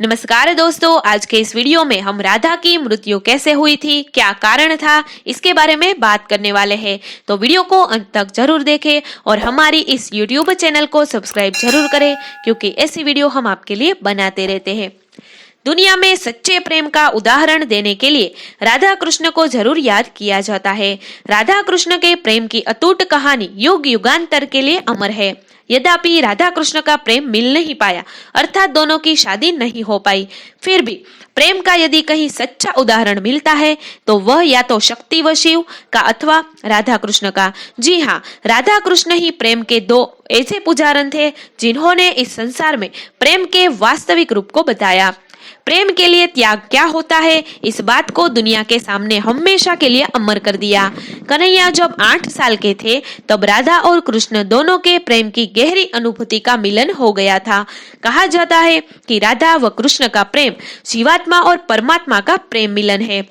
नमस्कार दोस्तों, आज के इस वीडियो में हम राधा की मृत्यु कैसे हुई थी, क्या कारण था, इसके बारे में बात करने वाले हैं। तो वीडियो को अंत तक जरूर देखें और हमारी इस YouTube चैनल को सब्सक्राइब जरूर करें, क्योंकि ऐसी वीडियो हम आपके लिए बनाते रहते हैं। दुनिया में सच्चे प्रेम का उदाहरण देने के लिए राधा कृष्ण को जरूर याद किया जाता है। राधा कृष्ण के प्रेम की अटूट कहानी युग युगांतर के लिए अमर है। यद्यपि राधा कृष्ण का प्रेम मिल नहीं पाया, अर्थात दोनों की शादी नहीं हो पाई, फिर भी प्रेम का यदि कहीं सच्चा उदाहरण मिलता है तो वह या तो शक्ति व शिव का अथवा राधा कृष्ण का। जी हाँ, राधा कृष्ण ही प्रेम के दो ऐसे पुजारन थे जिन्होंने इस संसार में प्रेम के वास्तविक रूप को बताया। प्रेम के लिए त्याग क्या होता है, इस बात को दुनिया के सामने हमेशा के लिए अमर कर दिया। कन्हैया जब 8 साल के थे तब राधा और कृष्ण दोनों के प्रेम की गहरी अनुभूति का मिलन हो गया था। कहा जाता है कि राधा व कृष्ण का प्रेम जीवात्मा और परमात्मा का प्रेम मिलन है।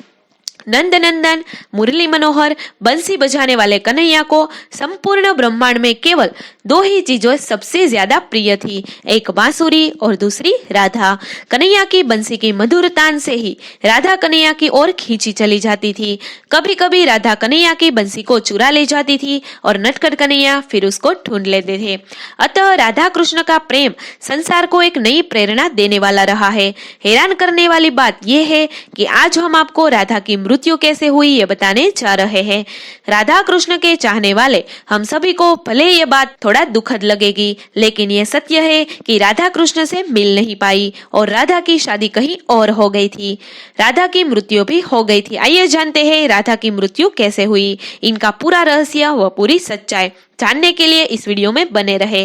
नंद नंदन, मुरली मनोहर, बंसी बजाने वाले कन्हैया को संपूर्ण ब्रह्मांड में केवल 2 ही चीजों सबसे ज्यादा प्रिय थी, एक बांसुरी और दूसरी राधा। कन्हैया की बंसी की मधुर तान से ही राधा कन्हैया की ओर खींची चली जाती थी। कभी कभी राधा कन्हैया की बंसी को चुरा ले जाती थी और नटखट कन्हैया फिर उसको ढूंढ लेते थे। अतः राधा कृष्ण का प्रेम संसार को एक नई प्रेरणा देने वाला रहा है। हैरान करने वाली बात यह है कि आज हम आपको राधा की मृत्यु कैसे हुई ये बताने जा रहे हैं। राधा कृष्ण के चाहने वाले हम सभी को भले ये बात थोड़ा दुखद लगेगी, लेकिन ये सत्य है कि राधा कृष्ण से मिल नहीं पाई और राधा की शादी कहीं और हो गई थी। राधा की मृत्यु भी हो गई थी। आइए जानते हैं राधा की मृत्यु कैसे हुई, इनका पूरा रहस्य व पूरी सच्चाई जानने के लिए इस वीडियो में बने रहे।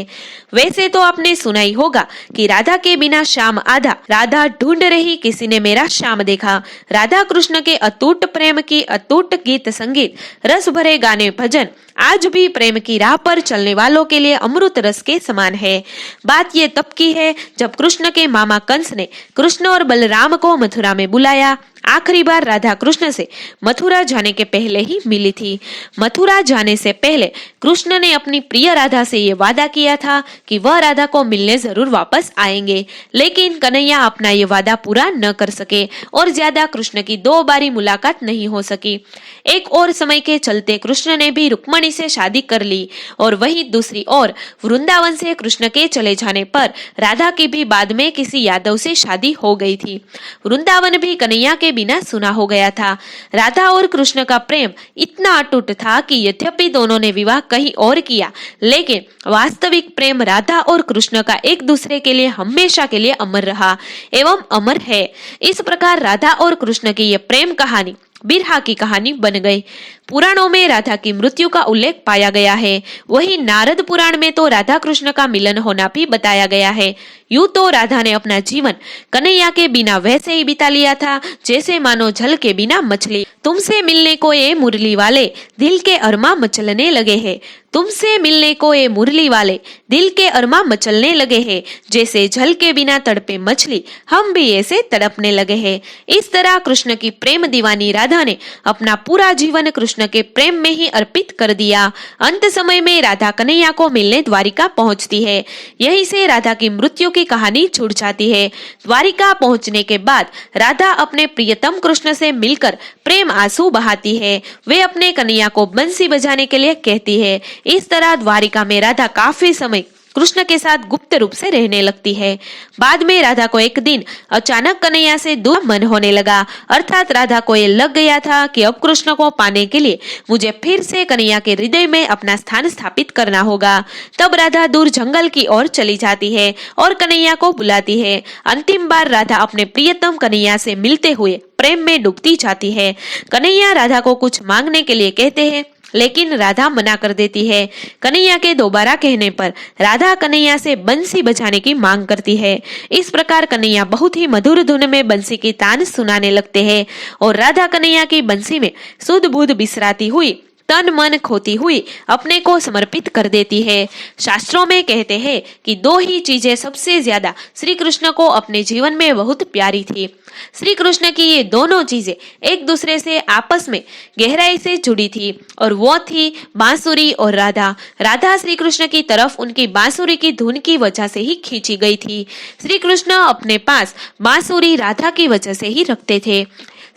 वैसे तो आपने सुना ही होगा कि राधा के बिना शाम आधा, राधा ढूंढ रही किसी ने मेरा शाम देखा। राधा कृष्ण के अटूट प्रेम की अटूट गीत संगीत, रस भरे गाने भजन आज भी प्रेम की राह पर चलने वालों के लिए अमृत रस के समान है। बात ये तब की है जब कृष्ण के मामा कंस ने कृष्ण और बलराम को मथुरा में बुलाया। आखिरी बार राधा कृष्ण से मथुरा जाने के पहले ही मिली थी। मथुरा जाने से पहले कृष्ण ने अपनी प्रिय राधा से ये वादा किया था कि वह राधा को मिलने जरूर वापस आएंगे, लेकिन कन्हैया अपना ये वादा पूरा न कर सके और ज्यादा कृष्ण की 2 बारी मुलाकात नहीं हो सकी। एक और समय के चलते कृष्ण ने भी रुक्मणी से शादी कर ली और वहीं दूसरी ओर वृंदावन से कृष्ण के चले जाने पर राधा की भी बाद में किसी यादव से शादी हो गई थी। वृंदावन भी कन्हैया के बिना सुना हो गया था। राधा और कृष्ण का प्रेम इतना अटूट था कि यद्यपि दोनों ने विवाह कहीं और किया, लेकिन वास्तविक प्रेम राधा और कृष्ण का एक दूसरे के लिए हमेशा के लिए अमर रहा एवं अमर है। इस प्रकार राधा और कृष्ण की यह प्रेम कहानी बिरहा की कहानी बन गई। पुराणों में राधा की मृत्यु का उल्लेख पाया गया है। वही नारद पुराण में तो राधा कृष्ण का मिलन होना भी बताया गया है। यूं तो राधा ने अपना जीवन कन्हैया के बिना वैसे ही बिता लिया था जैसे मानो जल के बिना मछली। तुमसे मिलने को ये मुरली वाले दिल के अरमा मचलने लगे हैं। तुमसे मिलने को ये मुरली वाले दिल के अरमा मचलने लगे हैं। जैसे जल के बिना तड़पे मछली, हम भी ऐसे तड़पने लगे हैं। इस तरह कृष्ण की प्रेम दीवानी राधा ने अपना पूरा जीवन कृष्ण के प्रेम में ही अर्पित कर दिया। अंत समय में राधा कन्हैया को मिलने द्वारिका पहुंचती है। यहीं से राधा की मृत्यु की कहानी छूट जाती है। द्वारिका पहुंचने के बाद राधा अपने प्रियतम कृष्ण से मिलकर प्रेम आंसू बहाती है। वे अपने कन्हैया को बंसी बजाने के लिए कहती है। इस तरह द्वारिका में राधा काफी समय कृष्ण के साथ गुप्त रूप से रहने लगती है। बाद में राधा को एक दिन अचानक कन्हैया से दूर मन होने लगा, अर्थात राधा को ये लग गया था कि अब कृष्ण को पाने के लिए मुझे फिर से कन्हैया के हृदय में अपना स्थान स्थापित करना होगा। तब राधा दूर जंगल की ओर चली जाती है और कन्हैया को बुलाती है। अंतिम बार राधा अपने प्रियतम कन्हैया से मिलते हुए प्रेम में डूबती जाती है। कन्हैया राधा को कुछ मांगने के लिए कहते हैं, लेकिन राधा मना कर देती है। कन्हैया के दोबारा कहने पर राधा कन्हैया से बंसी बजाने की मांग करती है। इस प्रकार कन्हैया बहुत ही मधुर धुन में बंसी की तान सुनाने लगते हैं और राधा कन्हैया की बंसी में सुध बुध बिसराती हुई तन मन खोती हुई अपने को समर्पित कर देती है। शास्त्रों में कहते हैं कि दो ही चीजें सबसे ज्यादा श्री कृष्ण को अपने जीवन में बहुत प्यारी थी। श्री कृष्ण की ये दोनों चीजें एक दूसरे से आपस में गहराई से जुड़ी थी और वो थी बांसुरी और राधा। राधा श्री कृष्ण की तरफ उनकी बांसुरी की धुन की वजह से ही खींची गई थी। श्री कृष्ण अपने पास बांसुरी राधा की वजह से ही रखते थे।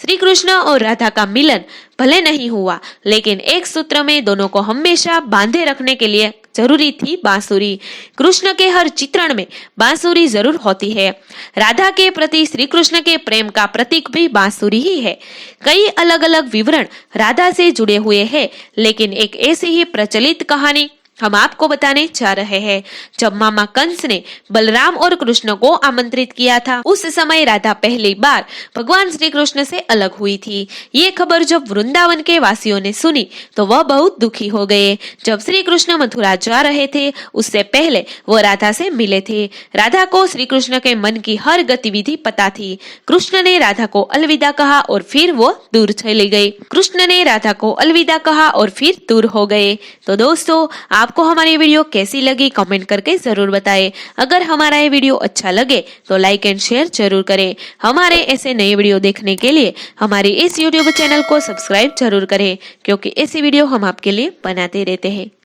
श्री कृष्ण और राधा का मिलन भले नहीं हुआ, लेकिन एक सूत्र में दोनों को हमेशा बांधे रखने के लिए जरूरी थी बांसुरी। कृष्ण के हर चित्रण में बांसुरी जरूर होती है। राधा के प्रति श्री कृष्ण के प्रेम का प्रतीक भी बांसुरी ही है। कई अलग अलग विवरण राधा से जुड़े हुए हैं, लेकिन एक ऐसी ही प्रचलित कहानी हम आपको बताने जा रहे हैं। जब मामा कंस ने बलराम और कृष्ण को आमंत्रित किया था, उस समय राधा पहली बार भगवान श्री कृष्ण से अलग हुई थी। ये खबर जब वृंदावन के वासियों ने सुनी तो वह बहुत दुखी हो गए। जब श्री कृष्ण मथुरा जा रहे थे, उससे पहले वो राधा से मिले थे। राधा को श्री कृष्ण के मन की हर गतिविधि पता थी। कृष्ण ने राधा को अलविदा कहा और फिर वो दूर चली गई। कृष्ण ने राधा को अलविदा कहा और फिर दूर हो गए। तो दोस्तों, आपको हमारी वीडियो कैसी लगी कमेंट करके जरूर बताएं। अगर हमारा ये वीडियो अच्छा लगे तो लाइक एंड शेयर जरूर करें। हमारे ऐसे नए वीडियो देखने के लिए हमारी इस यूट्यूब चैनल को सब्सक्राइब जरूर करें, क्योंकि ऐसी वीडियो हम आपके लिए बनाते रहते हैं।